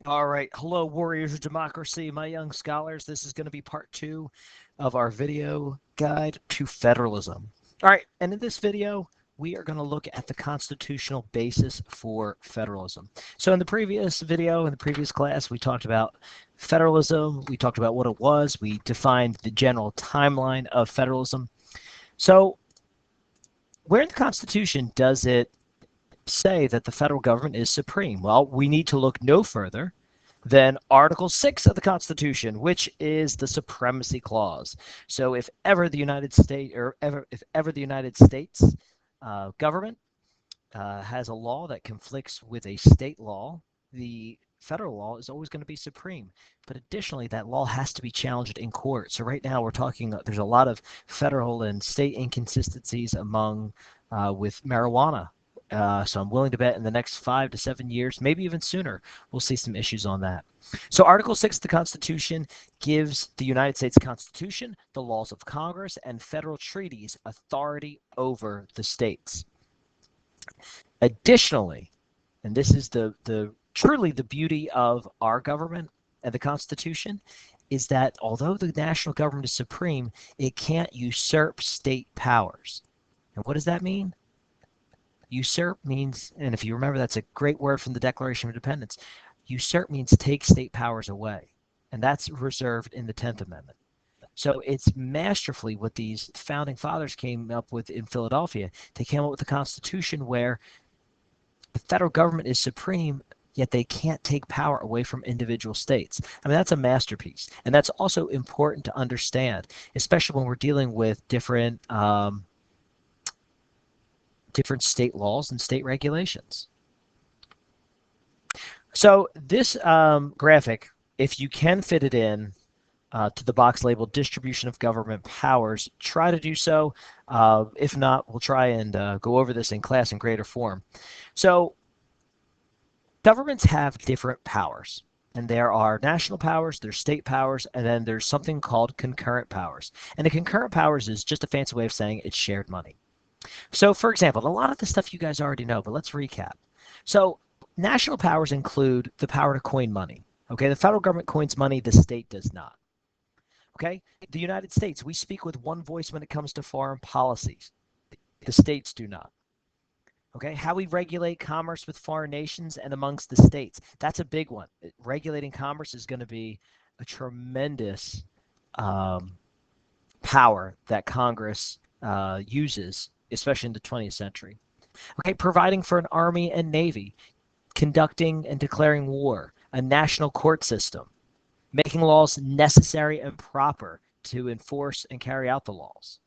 All right. Hello, warriors of democracy, my young scholars. This is going to be part 2 of our video guide to federalism. All right. And in this video, we are going to look at the constitutional basis for federalism. So in the previous video, in the previous class, we talked about federalism. We talked about what it was. We defined the general timeline of federalism. So where in the Constitution does it say that the federal government is supreme? Well, we need to look no further than Article 6 of the Constitution, which is the Supremacy Clause. So if ever the United States government has a law that conflicts with a state law, the federal law is always going to be supreme. But additionally, that law has to be challenged in court. So right now we're talking, there's a lot of federal and state inconsistencies among with marijuana. So I'm willing to bet in the next 5 to 7 years, maybe even sooner, we'll see some issues on that. So Article 6 of the Constitution gives the United States Constitution, the laws of Congress, and federal treaties authority over the states. Additionally, and this is truly the beauty of our government and the Constitution, is that although the national government is supreme, it can't usurp state powers. And what does that mean? Usurp means, and if you remember, that's a great word from the Declaration of Independence. Usurp means take state powers away, and that's reserved in the 10th Amendment. So it's masterfully what these founding fathers came up with in Philadelphia. They came up with a constitution where the federal government is supreme, yet they can't take power away from individual states. I mean, that's a masterpiece, and that's also important to understand, especially when we're dealing with different state laws and state regulations. So this graphic, if you can fit it in to the box labeled distribution of government powers, try to do so. If not, we'll try and go over this in class in greater form. So governments have different powers. And there are national powers, there's state powers, and then there's something called concurrent powers. And the concurrent powers is just a fancy way of saying it's shared money. So, for example, a lot of the stuff you guys already know, but let's recap. So, national powers include the power to coin money. Okay, the federal government coins money, the state does not. Okay, the United States, we speak with one voice when it comes to foreign policies. The states do not. Okay, how we regulate commerce with foreign nations and amongst the states. That's a big one. Regulating commerce is going to be a tremendous power that Congress uses, especially in the 20th century. Okay, providing for an army and navy, conducting and declaring war, a national court system, making laws necessary and proper to enforce and carry out the laws.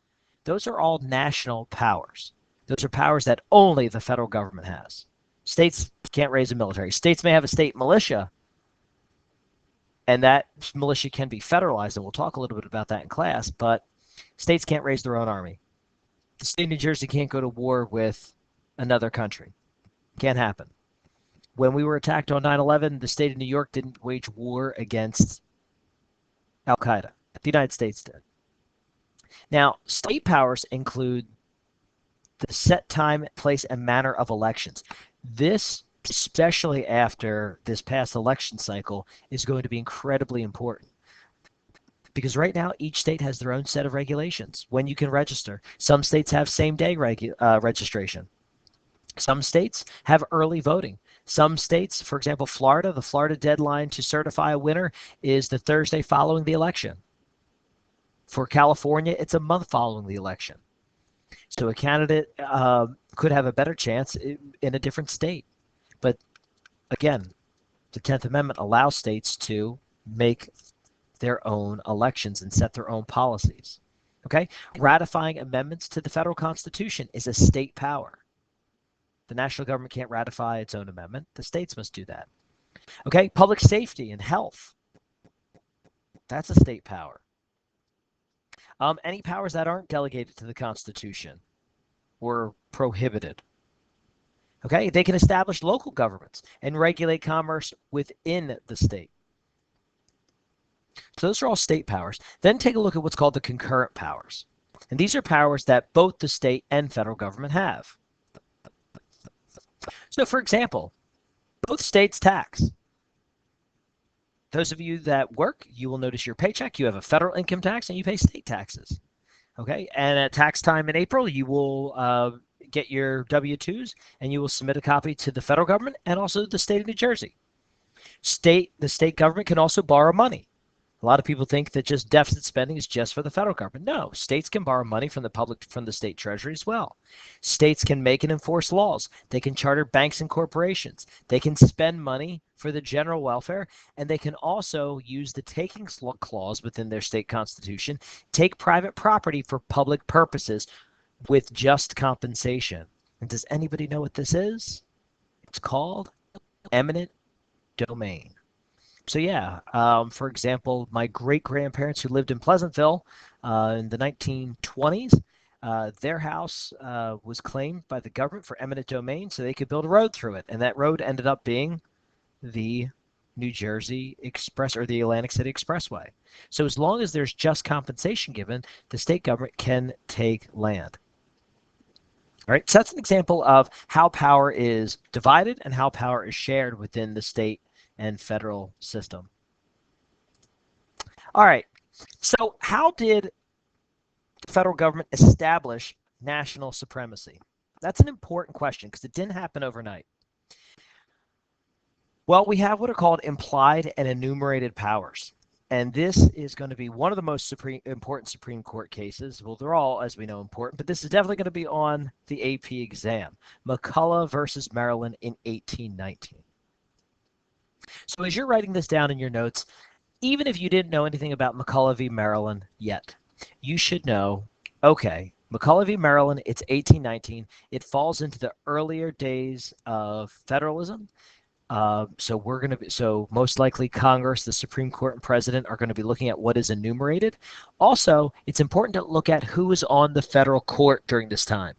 Those are all national powers. Those are powers that only the federal government has. States can't raise a military. States may have a state militia, and that militia can be federalized, and we'll talk a little bit about that in class, but states can't raise their own army. The state of New Jersey can't go to war with another country. Can't happen. When we were attacked on 9/11, the state of New York didn't wage war against Al-Qaeda. The United States did. Now, state powers include the set time, place, and manner of elections. This, especially after this past election cycle, is going to be incredibly important. Because right now, each state has their own set of regulations when you can register. Some states have same-day registration. Some states have early voting. Some states, for example, Florida, the Florida deadline to certify a winner is the Thursday following the election. For California, it's a month following the election. So a candidate could have a better chance in a different state. But again, the 10th Amendment allows states to make their own elections and set their own policies. Okay? Ratifying amendments to the federal Constitution is a state power. The national government can't ratify its own amendment. The states must do that. Okay? Public safety and health. That's a state power. Any powers that aren't delegated to the Constitution or prohibited. Okay? They can establish local governments and regulate commerce within the state. So those are all state powers. Then take a look at what's called the concurrent powers. And these are powers that both the state and federal government have. So for example, both states tax. Those of you that work, you will notice your paycheck. You have a federal income tax and you pay state taxes. Okay, and at tax time in April, you will get your W-2s and you will submit a copy to the federal government and also the state of New Jersey. The state government can also borrow money. A lot of people think that just deficit spending is just for the federal government. No, states can borrow money from the state treasury as well. States can make and enforce laws. They can charter banks and corporations. They can spend money for the general welfare, and they can also use the takings clause within their state constitution, take private property for public purposes with just compensation. And does anybody know what this is? It's called eminent domain. So yeah, for example, my great-grandparents who lived in Pleasantville in the 1920s, their house was claimed by the government for eminent domain so they could build a road through it. And that road ended up being the New Jersey Express or the Atlantic City Expressway. So as long as there's just compensation given, the state government can take land. All right, so that's an example of how power is divided and how power is shared within the state and federal system. All right, so how did the federal government establish national supremacy? That's an important question because it didn't happen overnight. Well, we have what are called implied and enumerated powers. And this is going to be one of the most important Supreme Court cases. Well, they're all, as we know, important, but this is definitely going to be on the AP exam. McCulloch versus Maryland in 1819. So as you're writing this down in your notes, even if you didn't know anything about McCulloch v. Maryland yet, you should know, okay, McCulloch v. Maryland, it's 1819. It falls into the earlier days of federalism. So most likely Congress, the Supreme Court, and President are going to be looking at what is enumerated. Also, it's important to look at who is on the federal court during this time.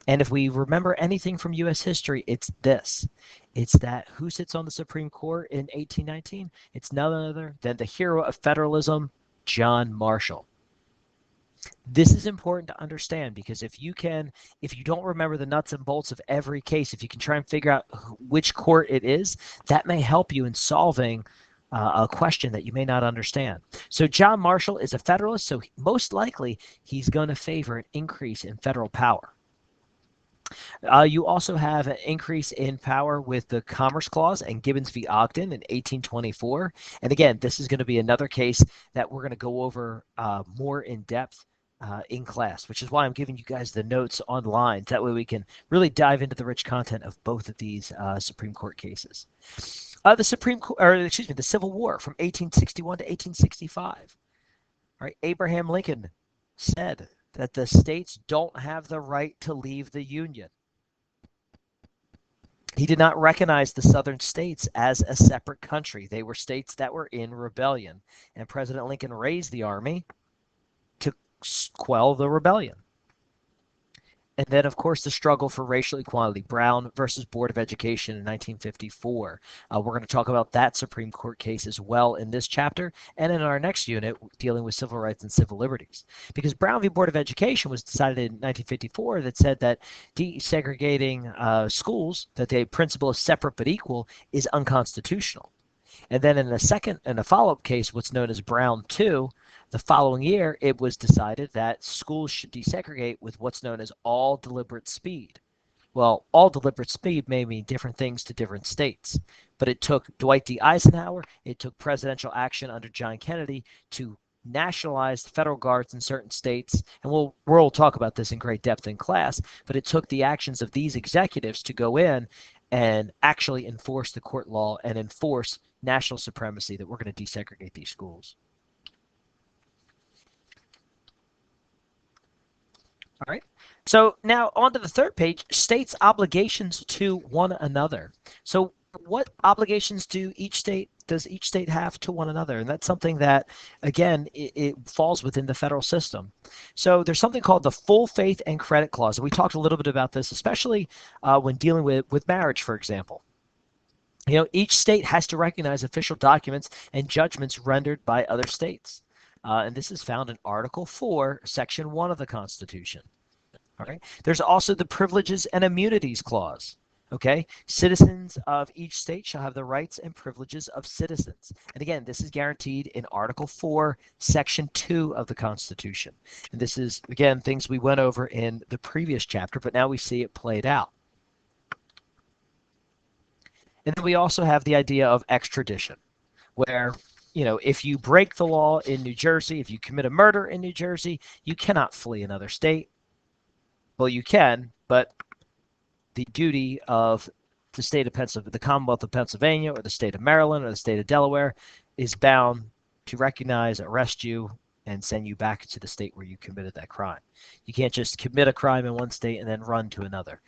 And if we remember anything from U.S. history, it's this. It's that who sits on the Supreme Court in 1819? It's none other than the hero of federalism, John Marshall. This is important to understand because if you don't remember the nuts and bolts of every case, if you can try and figure out which court it is, that may help you in solving a question that you may not understand. So John Marshall is a Federalist, so most likely he's going to favor an increase in federal power. You also have an increase in power with the Commerce Clause and Gibbons v. Ogden in 1824. And again, this is going to be another case that we're going to go over more in depth in class, which is why I'm giving you guys the notes online. That way we can really dive into the rich content of both of these Supreme Court cases. The Civil War from 1861 to 1865. All right, Abraham Lincoln said that the states don't have the right to leave the Union. He did not recognize the southern states as a separate country. They were states that were in rebellion, and President Lincoln raised the army to quell the rebellion. And then, of course, the struggle for racial equality, Brown versus Board of Education in 1954. We're going to talk about that Supreme Court case as well in this chapter and in our next unit dealing with civil rights and civil liberties. Because Brown v. Board of Education was decided in 1954 that said that desegregating schools, that the principle of separate but equal, is unconstitutional. And then in a follow-up case, what's known as Brown 2, the following year, it was decided that schools should desegregate with what's known as all deliberate speed. Well, all deliberate speed may mean different things to different states, but it took Dwight D. Eisenhower, it took presidential action under John Kennedy to nationalize the federal guards in certain states, and we'll talk about this in great depth in class, but it took the actions of these executives to go in and actually enforce the court law and enforce national supremacy that we're going to desegregate these schools. All right. So now on to the third page, states' obligations to one another. So what obligations does each state have to one another? And that's something that, again, it falls within the federal system. So there's something called the full faith and credit clause. And we talked a little bit about this, especially when dealing with marriage, for example. You know, each state has to recognize official documents and judgments rendered by other states. And this is found in Article 4, Section 1 of the Constitution. All right. There's also the Privileges and Immunities Clause. Okay, citizens of each state shall have the rights and privileges of citizens. And again, this is guaranteed in Article 4, Section 2 of the Constitution. And this is, again, things we went over in the previous chapter, but now we see it played out. And then we also have the idea of extradition, where, if you break the law in New Jersey, if you commit a murder in New Jersey, you cannot flee another state. Well, you can, but the duty of the state of Pennsylvania, the Commonwealth of Pennsylvania, or the state of Maryland, or the state of Delaware, is bound to recognize, arrest you, and send you back to the state where you committed that crime. You can't just commit a crime in one state and then run to another.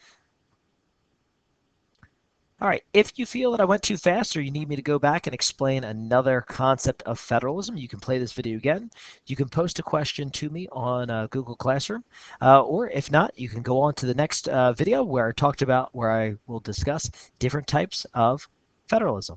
All right, if you feel that I went too fast or you need me to go back and explain another concept of federalism, you can play this video again. You can post a question to me on Google Classroom, or if not, you can go on to the next video where I will discuss different types of federalism.